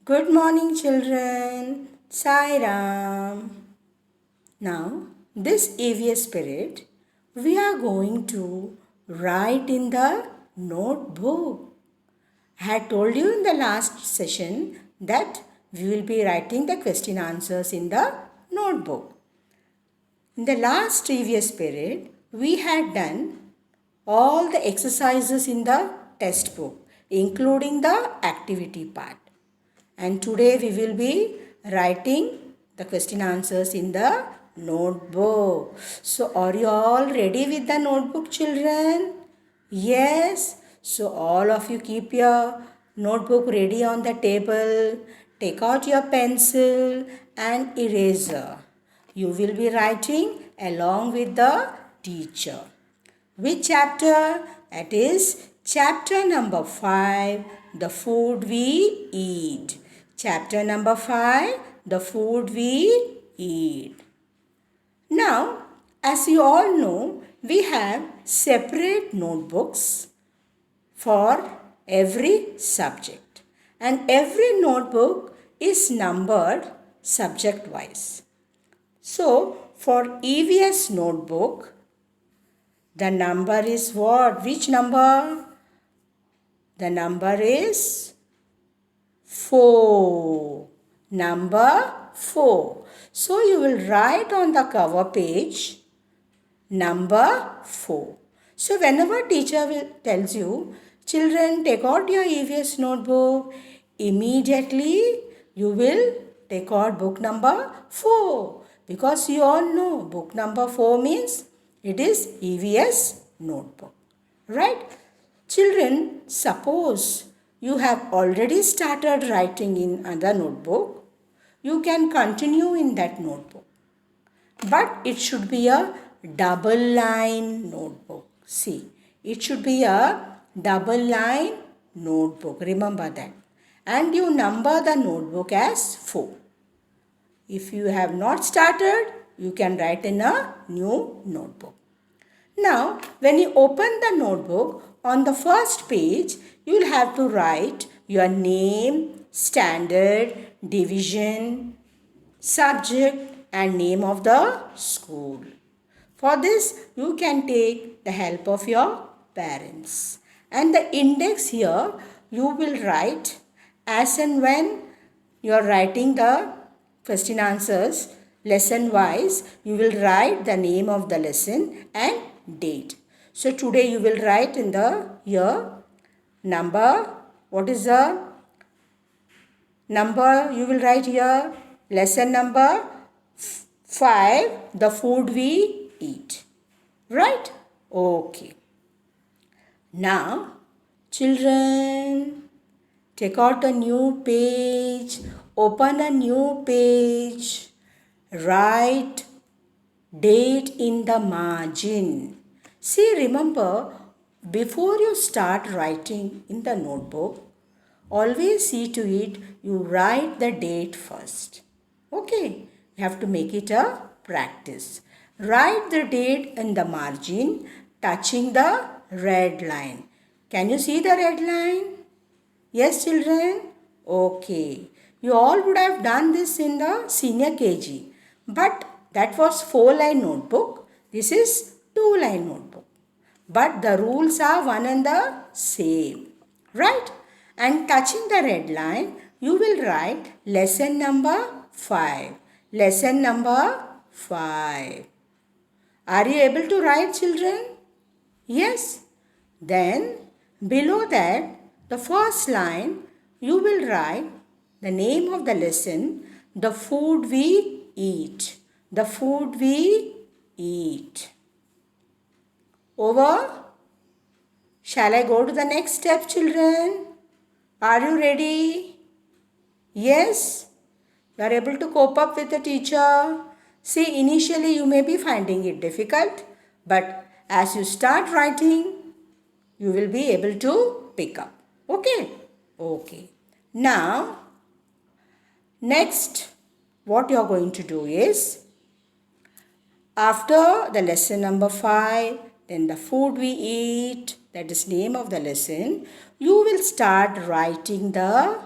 Good morning, children. Sai Ram. Now, this EVS spirit, we are going to write in the notebook. I had told you in the last session that we will be writing the question answers in the notebook. In the last EVS period, we had done all the exercises in the test book, including the activity part. And today we will be writing the question answers in the notebook. So are you all ready with the notebook, children? Yes. So all of you keep your notebook ready on the table. Take out your pencil and eraser. You will be writing along with the teacher. Which chapter? It is chapter number 5, the food we eat. Chapter number 5, the food we eat. Now, as you all know, we have separate notebooks for every subject. And every notebook is numbered subject wise. So, for EVS notebook, the number is what? Which number? The number is 4. Number 4. So you will write on the cover page number 4. So whenever teacher tells you, children take out your EVS notebook, immediately you will take out book number 4. Because you all know book number 4 means it is EVS notebook. Right? Children, suppose you have already started writing in another notebook, you can continue in that notebook. But it should be a double line notebook. See, it should be a double line notebook. Remember that. And you number the notebook as 4. If you have not started, you can write in a new notebook. Now, when you open the notebook, on the first page, you will have to write your name, standard, division, subject and name of the school. For this, you can take the help of your parents. And the index here, you will write as and when you are writing the question answers lesson wise, you will write the name of the lesson and date. So today you will write in the year number. What is the number? You will write here lesson number 5, the food we eat. Right? Okay. Now, children, take out a new page, open a new page, write date in the margin. See, remember, before you start writing in the notebook, always see to it you write the date first. Okay, you have to make it a practice. Write the date in the margin touching the red line. Can you see the red line? Yes, children? Okay. You all would have done this in the senior KG. But that was 4-line notebook. This is 2-line notebook. But the rules are one and the same. Right? And touching the red line, you will write lesson number 5. Lesson number 5. Are you able to write, children? Yes. Then below that, the first line, you will write the name of the lesson, the food we eat. The food we eat. Over. Shall I go to the next step, children? Are you ready? Yes? You are able to cope up with the teacher? See, initially you may be finding it difficult, but as you start writing, you will be able to pick up. Okay? Okay. Now, next, what you are going to do is, after the lesson number 5, then the food we eat, that is name of the lesson, you will start writing the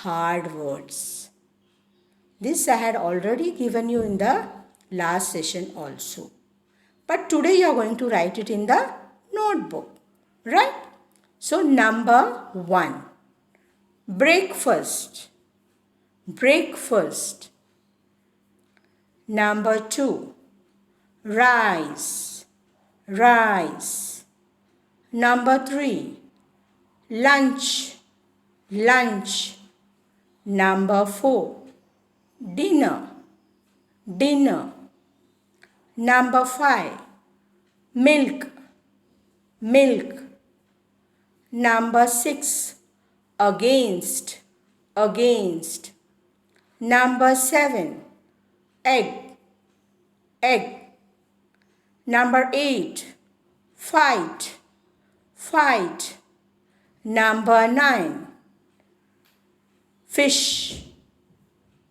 hard words. This I had already given you in the last session also. But today you are going to write it in the notebook. Right? So number 1. Breakfast. Breakfast. Number 2. Rice. Rice. Number 3. Lunch. Lunch. Number 4. Dinner. Dinner. Number 5. Milk. Milk. Number 6. Against. Against. Number 7. Egg. Egg. Number 8. Fight. Fight. Number 9. Fish.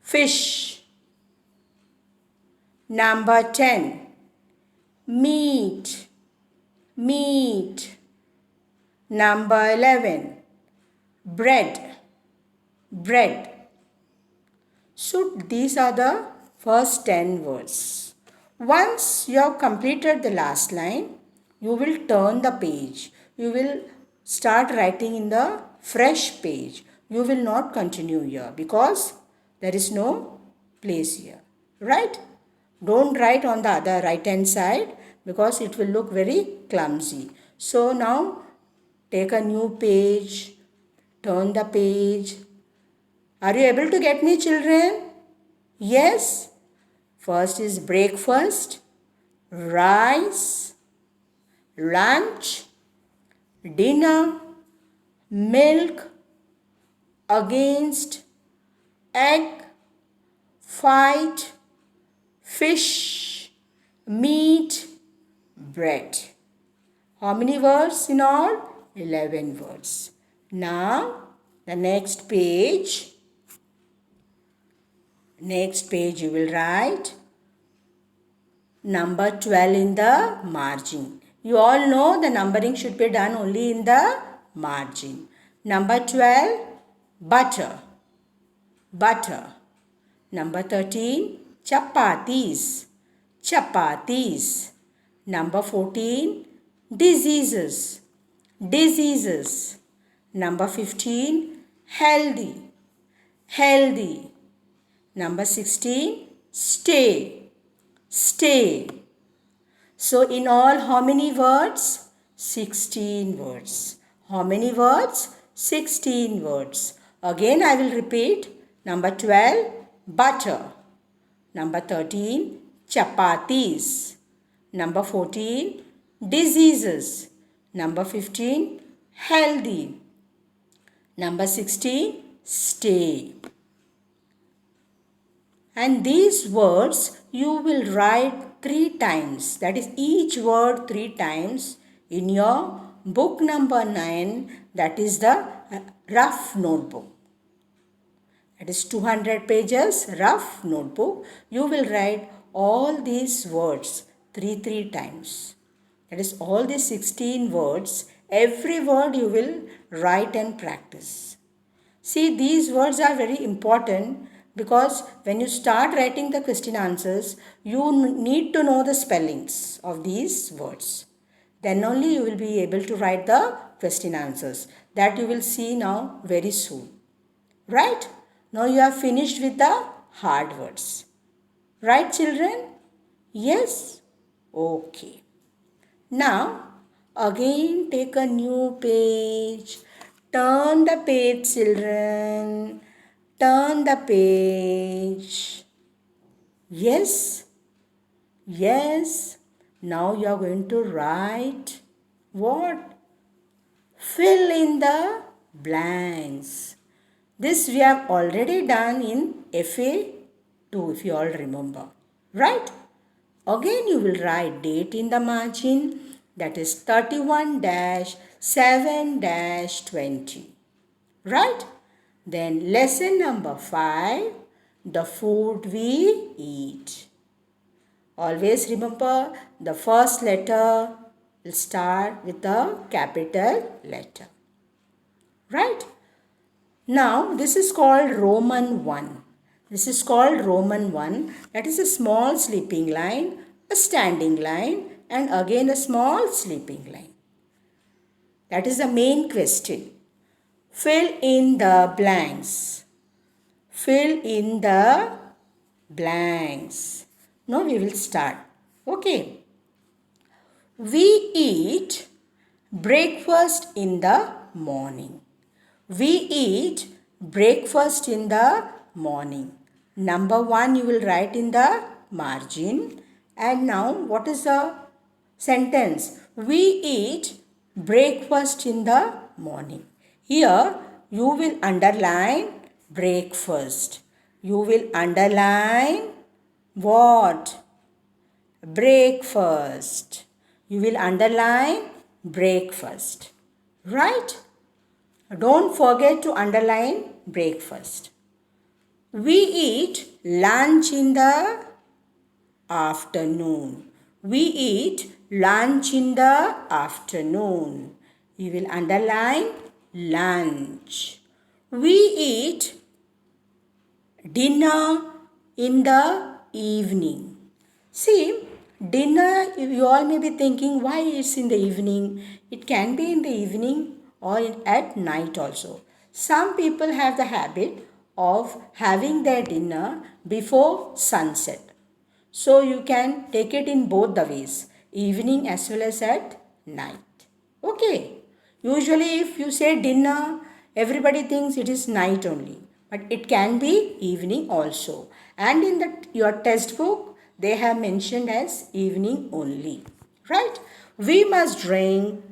Fish. Number 10. Meat. Meat. Number 11. Bread. Bread. So these are the first 10 words. Once you have completed the last line, you will turn the page. You will start writing in the fresh page. You will not continue here because there is no place here. Right? Don't write on the other right hand side because it will look very clumsy. So now take a new page, turn the page. Are you able to get me, children? Yes? First is breakfast, rice, lunch, dinner, milk, against, egg, fight, fish, meat, bread. How many words in all? 11 words. Now, the next page. Next page you will write number 12 in the margin. You all know the numbering should be done only in the margin. Number 12, butter. Butter. Number 13, chapatis. Chapatis. Number 14, diseases. Diseases. Number 15, healthy. Healthy. Number 16, stay. Stay. So in all, how many words? 16 words. How many words? 16 words. Again I will repeat. Number 12, butter. Number 13, chapatis. Number 14, diseases. Number 15, healthy. Number 16, stay. And these words you will write 3 times. That is each word 3 times in your book number 9. That is the rough notebook. That is 200 pages rough notebook. You will write all these words 3 times. That is all these 16 words. Every word you will write and practice. See, these words are very important because when you start writing the question answers, you need to know the spellings of these words. Then only you will be able to write the question answers. That you will see now very soon. Right? Now you have finished with the hard words. Right, children? Yes? Okay. Now, again take a new page. Turn the page, children. Turn the page. Yes? Yes. Now you are going to write what? Fill in the blanks. This we have already done in FA2 if you all remember. Right? Again you will write date in the margin. That is 31-7-20. Right? Then lesson number 5, the food we eat. Always remember the first letter will start with a capital letter. Right? Now this is called Roman 1. This is called Roman 1. That is a small sleeping line, a standing line, and again a small sleeping line. That is the main question. Fill in the blanks. Fill in the blanks. Now we will start. Okay. We eat breakfast in the morning. We eat breakfast in the morning. Number 1 you will write in the margin. And now what is the sentence? We eat breakfast in the morning. Here you will underline breakfast. You will underline what? Breakfast. You will underline breakfast. Right? Don't forget to underline breakfast. We eat lunch in the afternoon. We eat lunch in the afternoon. You will underline lunch. We eat dinner in the evening. See, dinner, you all may be thinking why it's in the evening. It can be in the evening or at night also. Some people have the habit of having their dinner before sunset. So you can take it in both the ways, evening as well as at night. Okay. Usually if you say dinner, everybody thinks it is night only. But it can be evening also. And in your textbook, they have mentioned as evening only. Right? We must drink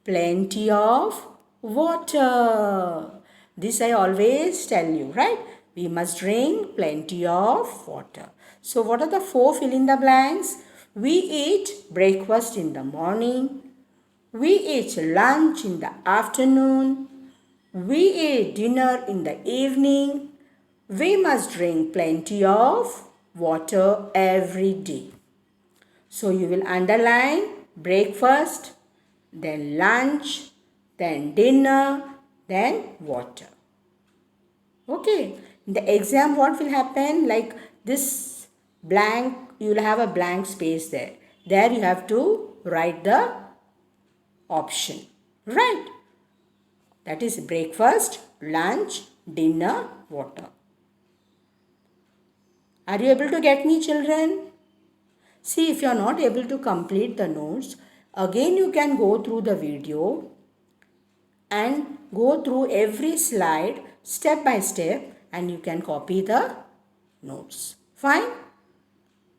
plenty of water. This I always tell you, right? We must drink plenty of water. So what are the 4 fill in the blanks? We eat breakfast in the morning. We eat lunch in the afternoon. We eat dinner in the evening. We must drink plenty of water every day. So you will underline breakfast, then lunch, then dinner, then water. Okay. In the exam, what will happen? Like this blank, you will have a blank space there. There you have to write the option. Right? That is breakfast, lunch, dinner, water. Are you able to get me, children? See, if you are not able to complete the notes, again you can go through the video and go through every slide step by step and you can copy the notes. Fine?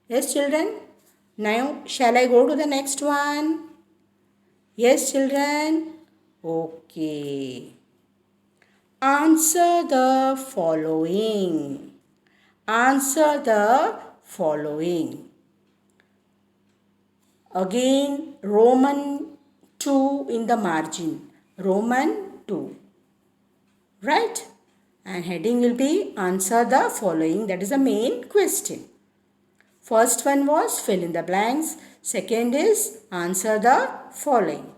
Yes, children? Now, shall I go to the next one? Yes, children? Okay. Answer the following. Answer the following. Again, Roman 2 in the margin. Roman 2. Right? And heading will be answer the following. That is the main question. First one was fill in the blanks. Second is answer the following.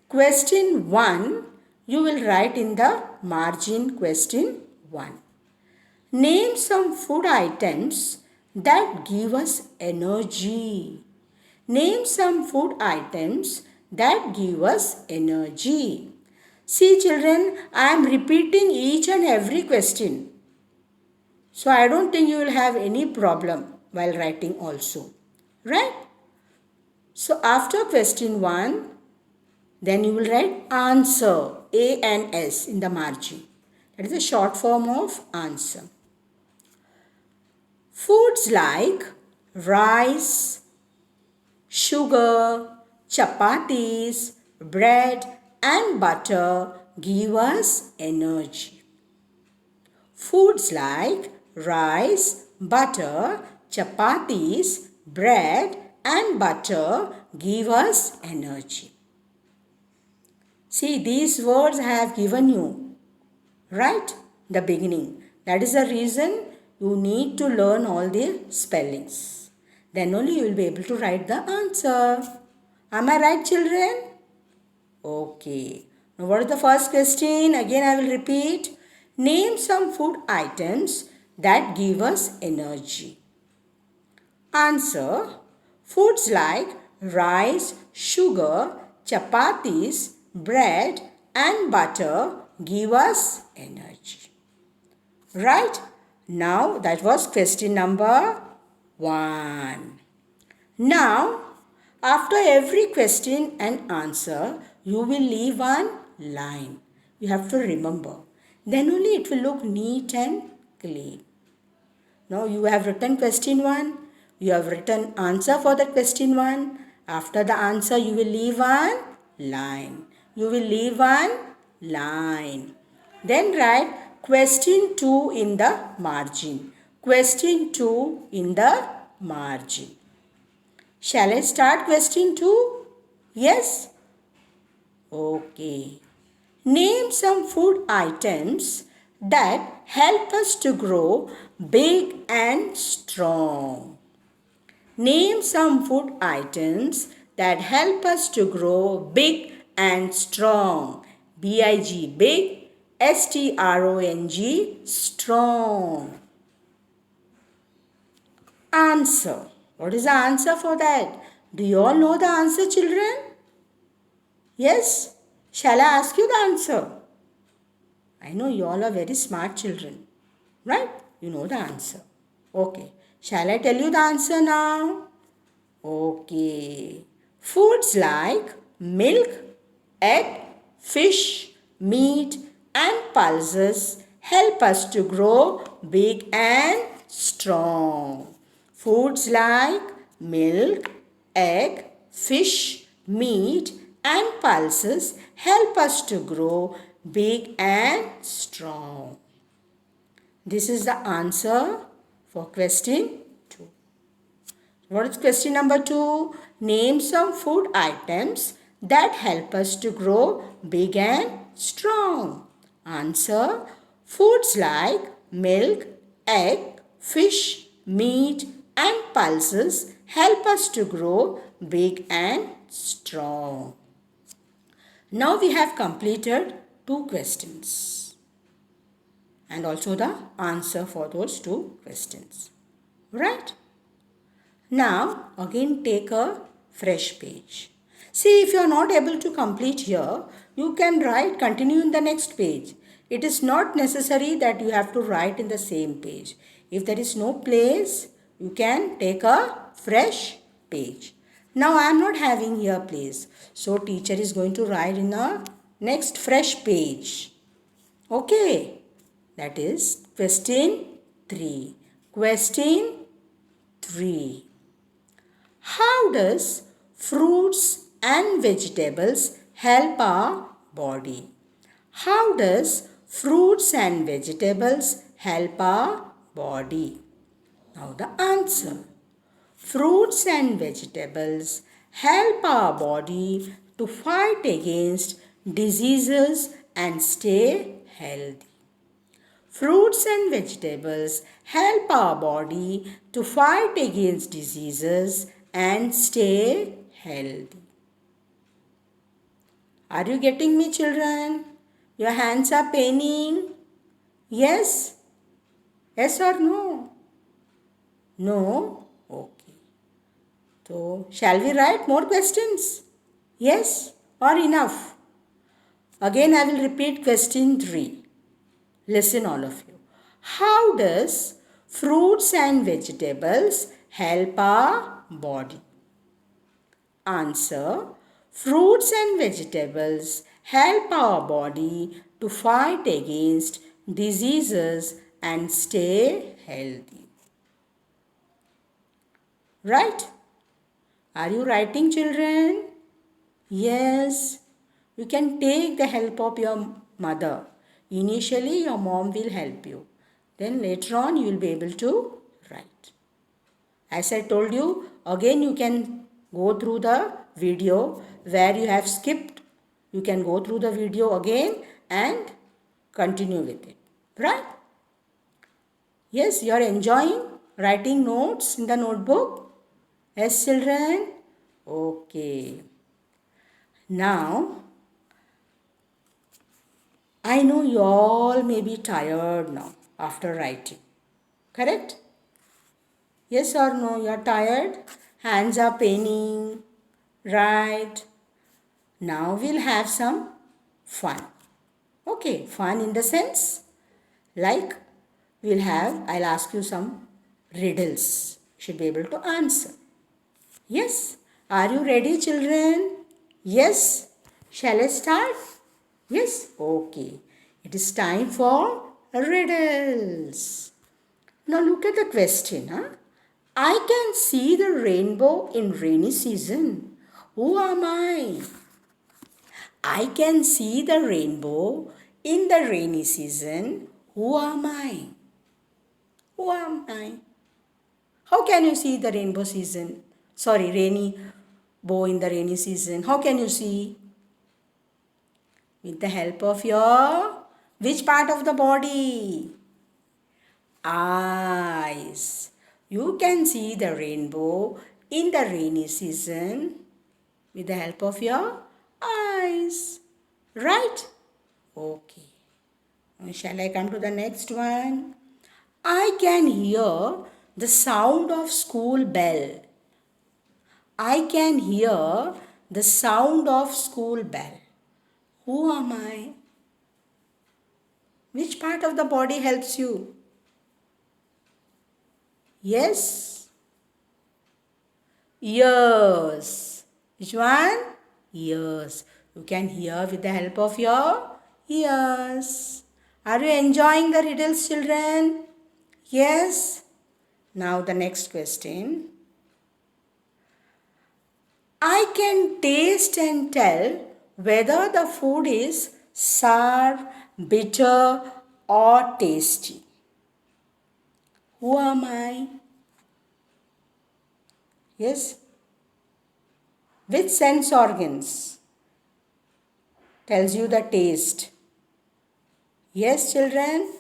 Question 1, you will write in the margin question 1. Name some food items that give us energy. Name some food items that give us energy. See, children, I am repeating each and every question. So I don't think you will have any problem while writing also. Right? So after question 1, then you will write answer, A and S in the margin. That is a short form of answer. Foods like rice, sugar, chapatis, bread and butter give us energy. Foods like rice, butter, chapatis, bread and butter give us energy. See, these words I have given you, right? The beginning. That is the reason you need to learn all the spellings. Then only you will be able to write the answer. Am I right, children? Okay. Now what is the first question? Again I will repeat. Name some food items that give us energy. Answer. Foods like rice, sugar, chapatis, bread and butter give us energy. Right? Now that was question number 1. Now, after every question and answer, you will leave one line. You have to remember. Then only it will look neat and clean. Now you have written question 1. You have written answer for that question 1. After the answer, you will leave one line. You will leave one line. Then write question 2 in the margin. Question 2 in the margin. Shall I start question 2? Yes? Okay. Name some food items that help us to grow big and strong. Name some food items that help us to grow big and strong. B-I-G, big, S-T-R-O-N-G, strong. Answer. What is the answer for that? Do you all know the answer, children? Yes? Shall I ask you the answer? I know you all are very smart children. Right? You know the answer. Okay. Shall I tell you the answer now? Okay. Foods like milk, egg, fish, meat and pulses help us to grow big and strong. Foods like milk, egg, fish, meat and pulses help us to grow big and strong. This is the answer for question 2. What is question number 2? Name some food items that help us to grow big and strong. Answer. Foods like milk, egg, fish, meat and pulses help us to grow big and strong. Now we have completed 2 questions and also the answer for those 2 questions. Right? Now again take a fresh page. See, if you are not able to complete here, you can continue in the next page. It is not necessary that you have to write in the same page. If there is no place, you can take a fresh page. Now I am not having here place. So teacher is going to write in a next fresh page. Okay. That is question 3. Question 3. How does fruits and vegetables help our body? How does fruits and vegetables help our body? Now the answer. Fruits and vegetables help our body to fight against diseases and stay healthy. Fruits and vegetables help our body to fight against diseases and stay healthy. Are you getting me, children? Your hands are paining? Yes? Yes or no? No? Okay. So, shall we write more questions? Yes or enough? Again, I will repeat question 3. Listen all of you. How does fruits and vegetables help our body? Answer. Fruits and vegetables help our body to fight against diseases and stay healthy. Right? Are you writing, children? Yes. You can take the help of your mother. Initially, your mom will help you. Then later on, you will be able to write. As I told you, again you can go through the video where you have skipped. You can go through the video again and continue with it. Right? Yes, you are enjoying writing notes in the notebook? Yes, children? Okay. Now, I know you all may be tired now after writing. Correct? Yes or no? You are tired? Hands are paining. Right? Now we'll have some fun. Okay, fun in the sense like I'll ask you some riddles. You should be able to answer. Yes? Are you ready, children? Yes? Shall I start? Yes? Okay. It is time for riddles. Now look at the question. I can see the rainbow in rainy season. Who am I? I can see the rainbow in the rainy season. Who am I? Who am I? How can you see the rainbow season? Sorry, rainy bow in the rainy season. How can you see? With the help of your which part of the body? Eyes. You can see the rainbow in the rainy season with the help of your eyes. Right? Okay. Now shall I come to the next one? I can hear the sound of school bell. I can hear the sound of school bell. Who am I? Which part of the body helps you? Yes? Ears. Which one? Ears. You can hear with the help of your ears. Are you enjoying the riddles, children? Yes? Now the next question. I can taste and tell whether the food is sour, bitter, or tasty. Who am I? Yes? Which sense organs tells you the taste? Yes, children?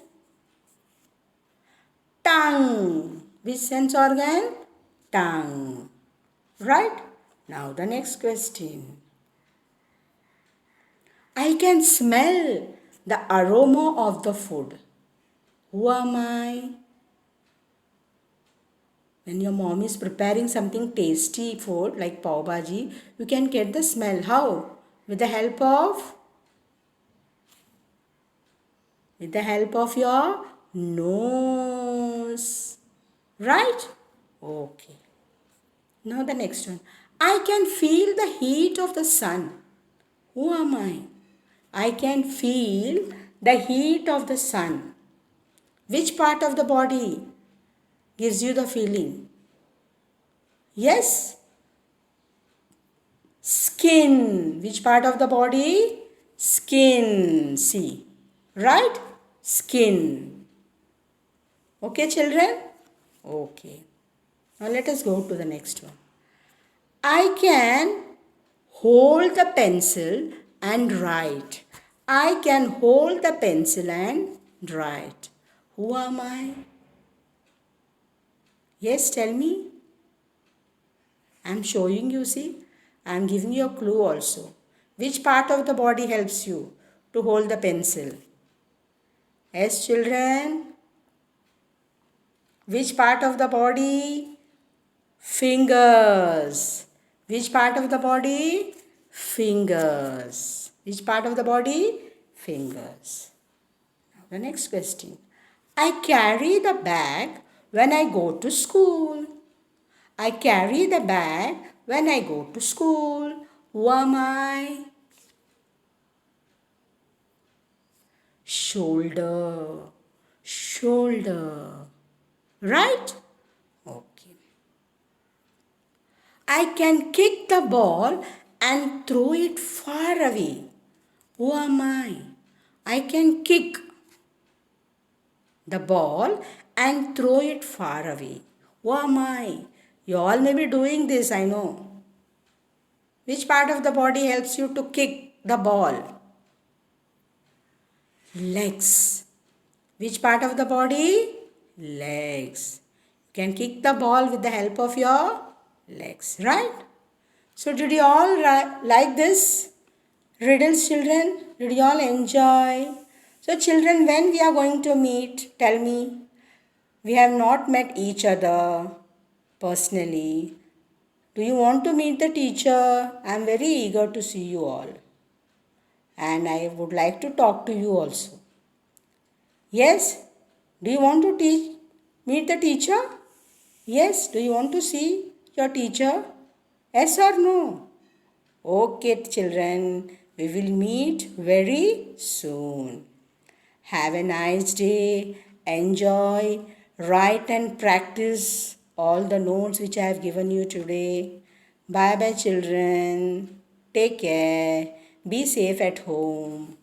Tongue. Which sense organ? Tongue. Right? Now the next question. I can smell the aroma of the food. Who am I? When your mom is preparing something tasty food like pav bhaji, you can get the smell. How? With the help of? With the help of your nose. Right? Okay. Now the next one. I can feel the heat of the sun. Who am I? I can feel the heat of the sun. Which part of the body gives you the feeling? Yes? Skin. Which part of the body? Skin. See. Right? Skin. Okay, children? Okay. Now let us go to the next one. I can hold the pencil and write. I can hold the pencil and write. Who am I? Yes, tell me. I am showing you, see. I am giving you a clue also. Which part of the body helps you to hold the pencil? Yes, children. Which part of the body? Fingers. Which part of the body? Fingers. Which part of the body? Fingers. Now the next question. I carry the bag when I go to school. I carry the bag when I go to school. Who am I? Shoulder. Shoulder. Right? Okay. I can kick the ball and throw it far away. Who am I? I can kick the ball and throw it far away. Who am I? You all may be doing this, I know. Which part of the body helps you to kick the ball? Legs. Which part of the body? Legs. You can kick the ball with the help of your legs, right? So did you all like this riddles, children? Did you all enjoy? So children, when we are going to meet, tell me. We have not met each other personally. Do you want to meet the teacher? I am very eager to see you all. And I would like to talk to you also. Yes? Do you want to meet the teacher? Yes? Do you want to see your teacher? Yes or no? Okay, children. We will meet very soon. Have a nice day. Enjoy. Write and practice all the notes which I have given you today. Bye bye, children. Take care. Be safe at home.